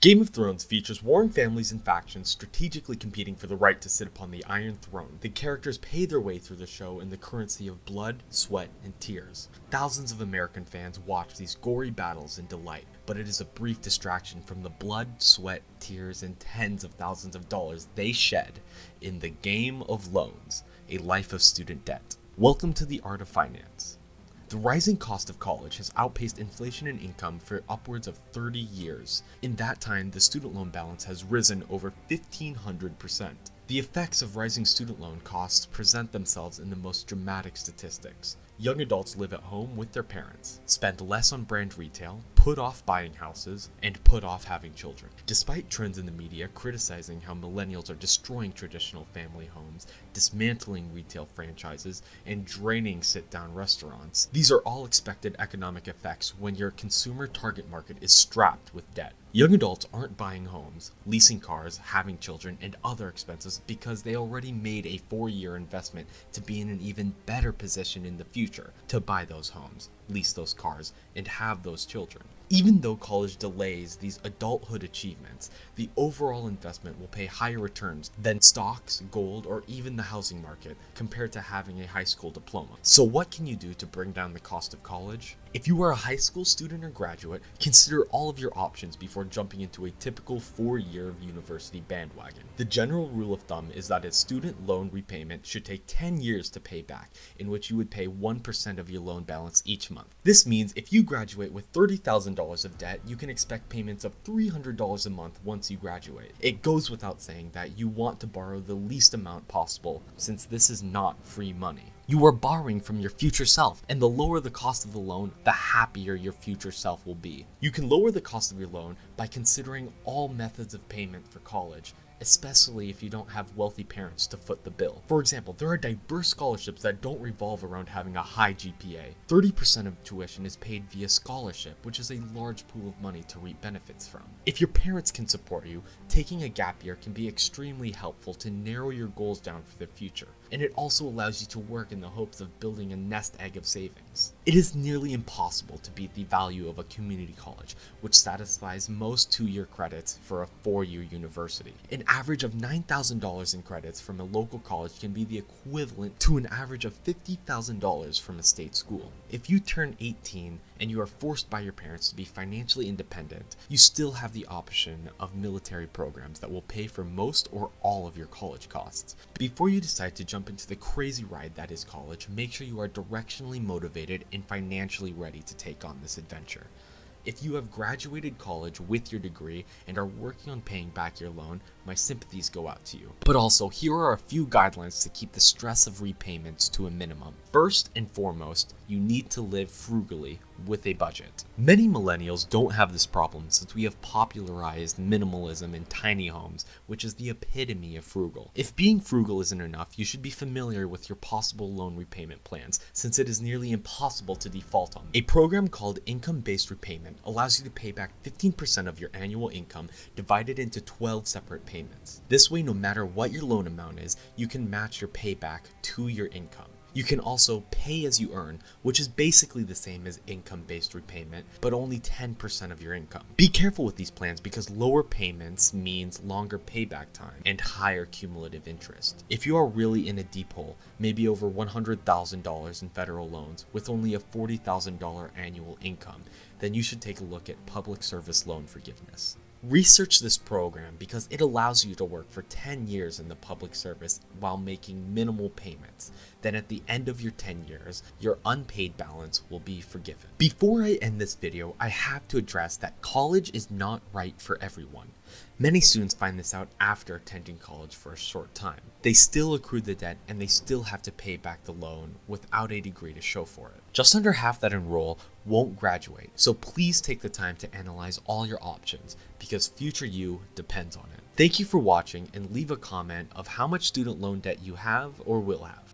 Game of Thrones features warring families and factions strategically competing for the right to sit upon the Iron Throne. The characters pay their way through the show in the currency of blood, sweat, and tears. Thousands of American fans watch these gory battles in delight, but it is a brief distraction from the blood, sweat, tears, and tens of thousands of dollars they shed in the game of loans, a life of student debt. Welcome to the Art of Finance. The rising cost of college has outpaced inflation and income for upwards of 30 years. In that time, the student loan balance has risen over 1,500%. The effects of rising student loan costs present themselves in the most dramatic statistics. Young adults live at home with their parents, spend less on brand retail, put off buying houses, and put off having children. Despite trends in the media criticizing how millennials are destroying traditional family homes, dismantling retail franchises, and draining sit-down restaurants, these are all expected economic effects when your consumer target market is strapped with debt. Young adults aren't buying homes, leasing cars, having children, and other expenses because they already made a 4-year investment to be in an even better position in the future to buy those homes, lease those cars, and have those children. Even though college delays these adulthood achievements, the overall investment will pay higher returns than stocks, gold, or even the housing market compared to having a high school diploma. So what can you do to bring down the cost of college? If you are a high school student or graduate, consider all of your options before jumping into a typical 4-year university bandwagon. The general rule of thumb is that a student loan repayment should take 10 years to pay back, in which you would pay 1% of your loan balance each month. This means if you graduate with $30,000 of debt, you can expect payments of $300 a month once you graduate. It goes without saying that you want to borrow the least amount possible, since this is not free money. You are borrowing from your future self, and the lower the cost of the loan, the happier your future self will be. You can lower the cost of your loan by considering all methods of payment for college, especially if you don't have wealthy parents to foot the bill. For example, there are diverse scholarships that don't revolve around having a high GPA. 30% of tuition is paid via scholarship, which is a large pool of money to reap benefits from. If your parents can support you, taking a gap year can be extremely helpful to narrow your goals down for the future, and it also allows you to work in the hopes of building a nest egg of savings. It is nearly impossible to beat the value of a community college, which satisfies most 2-year credits for a 4-year university. An average of $9,000 in credits from a local college can be the equivalent to an average of $50,000 from a state school. If you turn 18 and you are forced by your parents to be financially independent, you still have the option of military programs that will pay for most or all of your college costs. Before you decide to jump into the crazy ride that is college, make sure you are directionally motivated and financially ready to take on this adventure. If you have graduated college with your degree and are working on paying back your loan, my sympathies go out to you. But also, here are a few guidelines to keep the stress of repayments to a minimum. First and foremost, you need to live frugally with a budget. Many millennials don't have this problem since we have popularized minimalism in tiny homes, which is the epitome of frugal. If being frugal isn't enough, you should be familiar with your possible loan repayment plans, since it is nearly impossible to default on them. A program called income-based repayment allows you to pay back 15% of your annual income divided into 12 separate payments. This way, no matter what your loan amount is, you can match your payback to your income. You can also pay as you earn, which is basically the same as income-based repayment, but only 10% of your income. Be careful with these plans because lower payments means longer payback time and higher cumulative interest. If you are really in a deep hole, maybe over $100,000 in federal loans with only a $40,000 annual income, then you should take a look at public service loan forgiveness. Research this program because it allows you to work for 10 years in the public service while making minimal payments. Then at the end of your 10 years, your unpaid balance will be forgiven. Before I end this video, I have to address that college is not right for everyone. Many students find this out after attending college for a short time. They still accrue the debt and they still have to pay back the loan without a degree to show for it. Just under half that enroll won't graduate, so please take the time to analyze all your options because future you depends on it. Thank you for watching and leave a comment of how much student loan debt you have or will have.